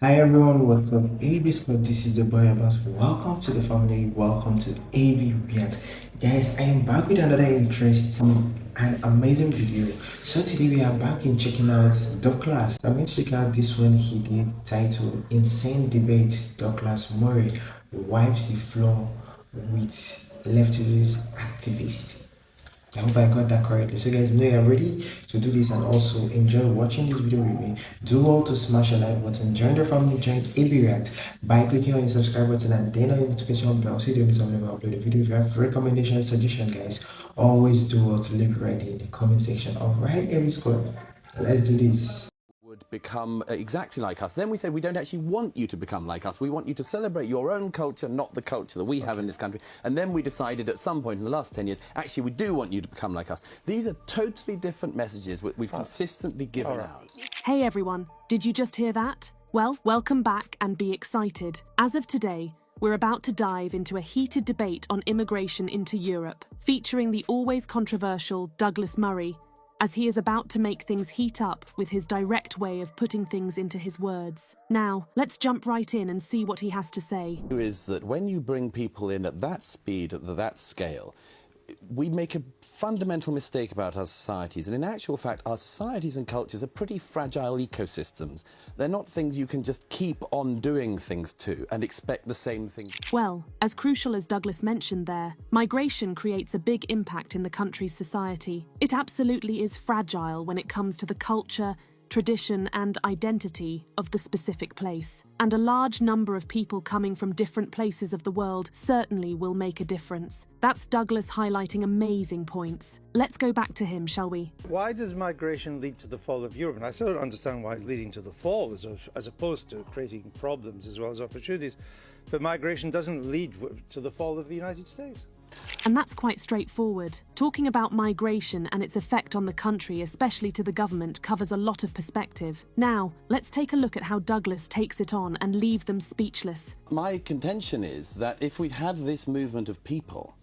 Hi everyone, what's up? AB Squad, this is the boy Abbas. Welcome to the family, welcome to AB React. Guys, I am back with another interesting and amazing video. So today we are back in checking out Douglas. I'm going to check out this one he did titled Insane Debate Douglas Murray Wipes the Floor with Leftist Activist. I hope I got that correctly. So guys, know you're ready to do this and also enjoy watching this video with me. Do all to smash the like button, join the family, join AB React by clicking on the subscribe button and then on the notification bell so you don't miss out when I upload a video. If you have recommendations, suggestion, guys, always do all to leave it right in the comment section. Alright, AB Squad, let's do this. Would become exactly like us. Then we said we don't actually want you to become like us. We want you to celebrate your own culture, not the culture that we have in this country. And then we decided at some point in the last 10 years, actually we do want you to become like us. These are totally different messages we've consistently given out. Hey everyone, did you just hear that? Well, welcome back and be excited. As of today, we're about to dive into a heated debate on immigration into Europe, featuring the always controversial Douglas Murray, as he is about to make things heat up with his direct way of putting things into his words. Now, let's jump right in and see what he has to say. Is that when you bring people in at that speed, at that scale, we make a fundamental mistake about our societies, and in actual fact our societies and cultures are pretty fragile ecosystems. They're not things you can just keep on doing things to and expect the same thing. Well, as crucial as Douglas mentioned there, migration creates a big impact in the country's society. It absolutely is fragile when it comes to the culture, tradition and identity of the specific place. And a large number of people coming from different places of the world certainly will make a difference. That's Douglas highlighting amazing points. Let's go back to him, shall we? Why does migration lead to the fall of Europe? And I still don't understand why it's leading to the fall as opposed to creating problems as well as opportunities. But migration doesn't lead to the fall of the United States. And that's quite straightforward. Talking about migration and its effect on the country, especially to the government, covers a lot of perspective. Now, let's take a look at how Douglas takes it on and leave them speechless. My contention is that if we'd had this movement of people,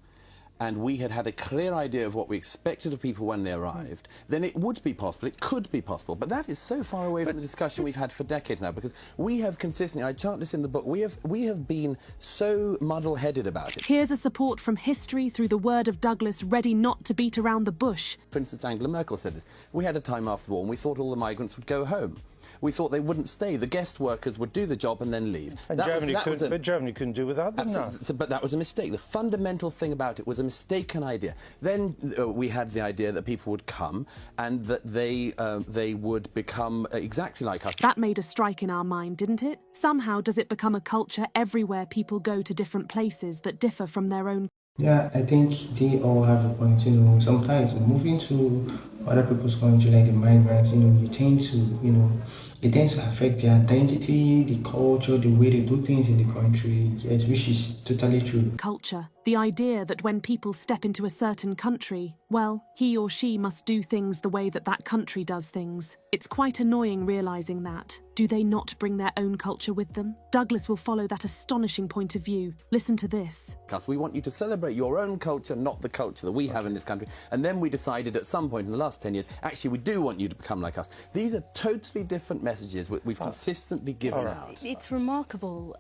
and we had had a clear idea of what we expected of people when they arrived, then it would be possible, it could be possible. But that is so far away from the discussion we've had for decades now, because we have consistently, I chart this in the book, we have been so muddle-headed about it. Here's a support from history through the word of Douglas, ready not to beat around the bush. For instance, Angela Merkel said this. We had a time after the war and we thought all the migrants would go home. We thought they wouldn't stay. The guest workers would do the job and then leave. And Germany couldn't do without them now. But that was a mistake. The fundamental thing about it was a mistaken idea. Then we had the idea that people would come and that they would become exactly like us. That made a strike in our mind, didn't it? Somehow does it become a culture everywhere people go to different places that differ from their own? Yeah, I think they all have a point. Sometimes moving to other people's country, like the migrants, you tend to, it tends to affect their identity, the culture, the way they do things in the country. Yes, which is totally true. Culture. The idea that when people step into a certain country, well, he or she must do things the way that that country does things. It's quite annoying realizing that. Do they not bring their own culture with them? Douglas will follow that astonishing point of view. Listen to this. Because we want you to celebrate your own culture, not the culture that we have in this country. And then we decided at some point in the last 10 years, actually we do want you to become like us. These are totally different messages we've consistently given out. It's remarkable.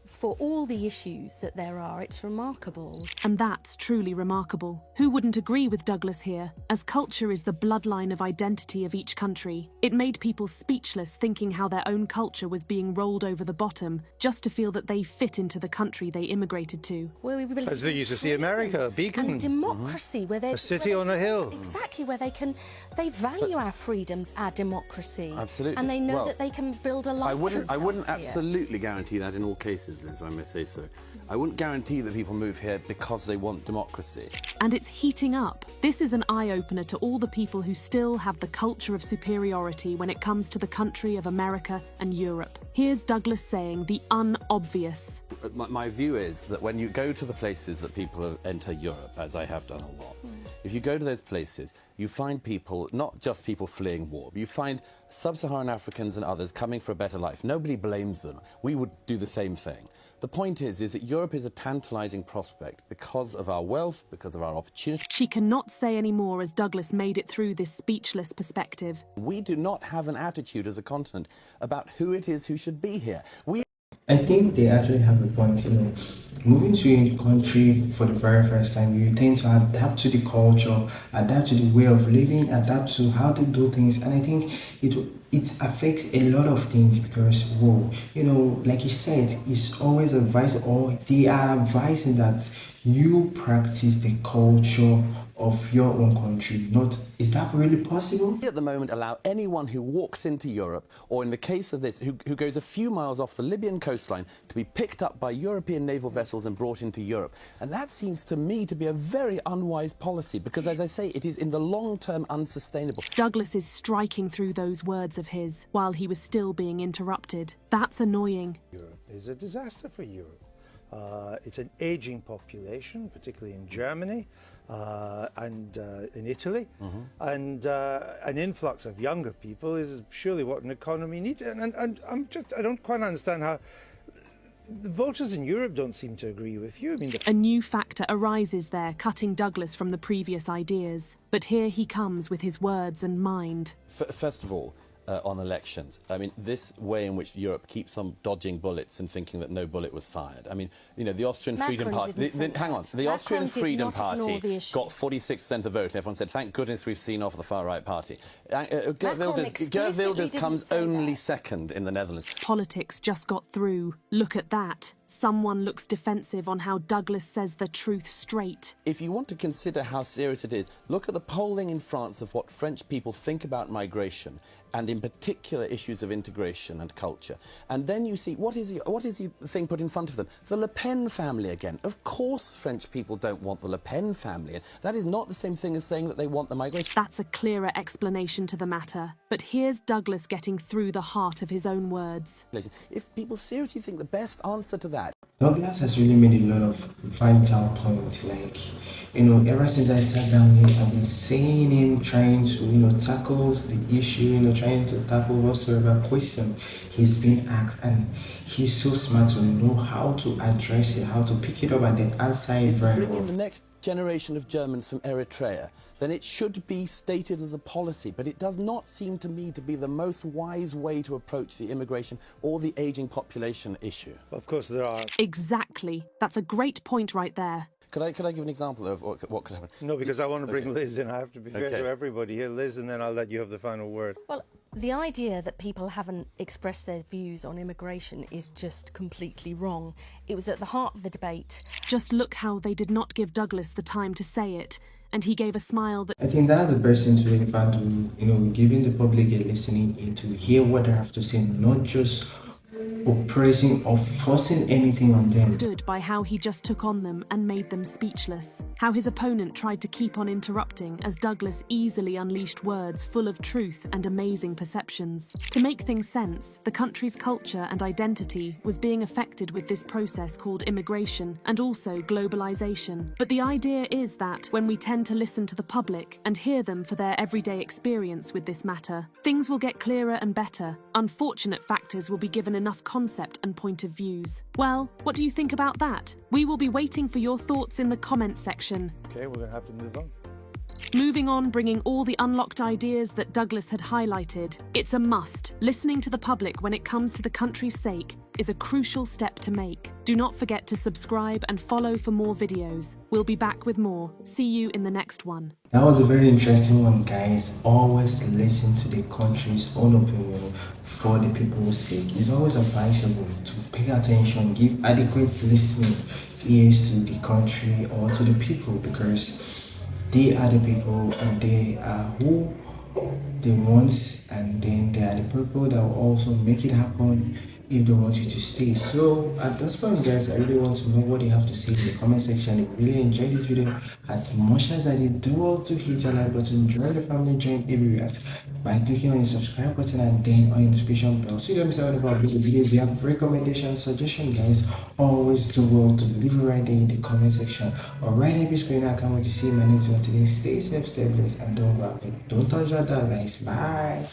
For all the issues that there are, it's remarkable. And that's truly remarkable. Who wouldn't agree with Douglas here? As culture is the bloodline of identity of each country, it made people speechless thinking how their own culture was being rolled over the bottom just to feel that they fit into the country they immigrated to. Where we believe As they used to see America, a beacon. and democracy, where A city on a hill. Exactly, where they value our freedoms, our democracy. Absolutely. And they know that they can build a life. I wouldn't absolutely guarantee that in all cases, Liz, if I may say so. I wouldn't guarantee that people move here because they want democracy. And it's heating up. This is an eye-opener to all the people who still have the culture of superiority when it comes to the country of America and Europe. Here's Douglas saying the unobvious. My view is that when you go to the places that people enter Europe, as I have done a lot, if you go to those places, you find people, not just people fleeing war, but you find sub-Saharan Africans and others coming for a better life. Nobody blames them. We would do the same thing. The point is that Europe is a tantalizing prospect because of our wealth, because of our opportunity. She cannot say any more as Douglas made it through this speechless perspective. We do not have an attitude as a continent about who it is who should be here. I think they actually have a point, moving to a country for the very first time, you tend to adapt to the culture, adapt to the way of living, adapt to how to do things, and I think it affects a lot of things because, like you said, it's always advised, or they are advising that you practice the culture of your own country. Is that really possible? At the moment, allow anyone who walks into Europe, or in the case of this, who goes a few miles off the Libyan coastline, to be picked up by European naval vessels and brought into Europe. And that seems to me to be a very unwise policy, because as I say, it is in the long term unsustainable. Douglas is striking through those words of his while he was still being interrupted. That's annoying. Europe is a disaster for Europe. It's an aging population, particularly in Germany and in Italy, and an influx of younger people is surely what an economy needs. And I don't quite understand how the voters in Europe don't seem to agree with you. A new factor arises there, cutting Douglas from the previous ideas. But here he comes with his words and mind. First of all, on elections. I mean, this way in which Europe keeps on dodging bullets and thinking that no bullet was fired. I mean, the Austrian Freedom Party... The Austrian Freedom Party got 46% of the vote, and everyone said, thank goodness we've seen off the far-right party. Geert Wilders comes only second in the Netherlands. Politics just got through. Look at that. Someone looks defensive on how Douglas says the truth straight. If you want to consider how serious it is, look at the polling in France of what French people think about migration, and in particular issues of integration and culture. And then you see, what is the thing put in front of them? The Le Pen family again. Of course French people don't want the Le Pen family. That is not the same thing as saying that they want the migration. That's a clearer explanation to the matter. But here's Douglas getting through the heart of his own words. If people seriously think the best answer to that... Douglas has really made a lot of vital points, ever since I sat down here, I've been seeing him trying to, tackle the issue, trying to tackle whatsoever question he's been asked, and he's so smart to know how to address it, how to pick it up and then answer it very well. Bring in the next generation of Germans from Eritrea, then it should be stated as a policy, but it does not seem to me to be the most wise way to approach the immigration or the ageing population issue. Of course there are. Exactly. That's a great point right there. Could I give an example of what could happen? No, because I want to bring Liz in. I have to be fair to everybody here. Liz, and then I'll let you have the final word. Well, the idea that people haven't expressed their views on immigration is just completely wrong. It was at the heart of the debate. Just look how they did not give Douglas the time to say it. And he gave a smile that... I think that's the best thing to really do, giving the public a listening ear to hear what they have to say, not just oppressing or forcing anything on them. Stood by how he just took on them and made them speechless. How his opponent tried to keep on interrupting as Douglas easily unleashed words full of truth and amazing perceptions. To make things sense, the country's culture and identity was being affected with this process called immigration and also globalization. But the idea is that when we tend to listen to the public and hear them for their everyday experience with this matter, things will get clearer and better. Unfortunate factors will be given enough concept and point of views. Well, what do you think about that? We will be waiting for your thoughts in the comments section. Okay, we're going to have to move on. Moving on, bringing all the unlocked ideas that Douglas had highlighted. It's a must. Listening to the public when it comes to the country's sake is a crucial step to make. Do not forget to subscribe and follow for more videos. We'll be back with more. See you in the next one. That was a very interesting one, guys. Always listen to the country's own opinion for the people's sake. It's always advisable to pay attention, give adequate listening ears to the country or to the people, because they are the people and they are who they want, and then they are the people that will also make it happen if they want you to stay. So at this point, guys, I really want to know what you have to say in the comment section. If you really enjoyed this video as much as I did, do well to hit the like button, join the family, join AV React by clicking on the subscribe button and then on the notification bell so you don't miss out about the video. If you have recommendations, suggestion, guys, always do well to leave it right there in the comment section. Alright, happy screen. I can't wait to see you in my next one today. Stay safe, stay blessed, and don't go out. Don't touch that, guys. Bye.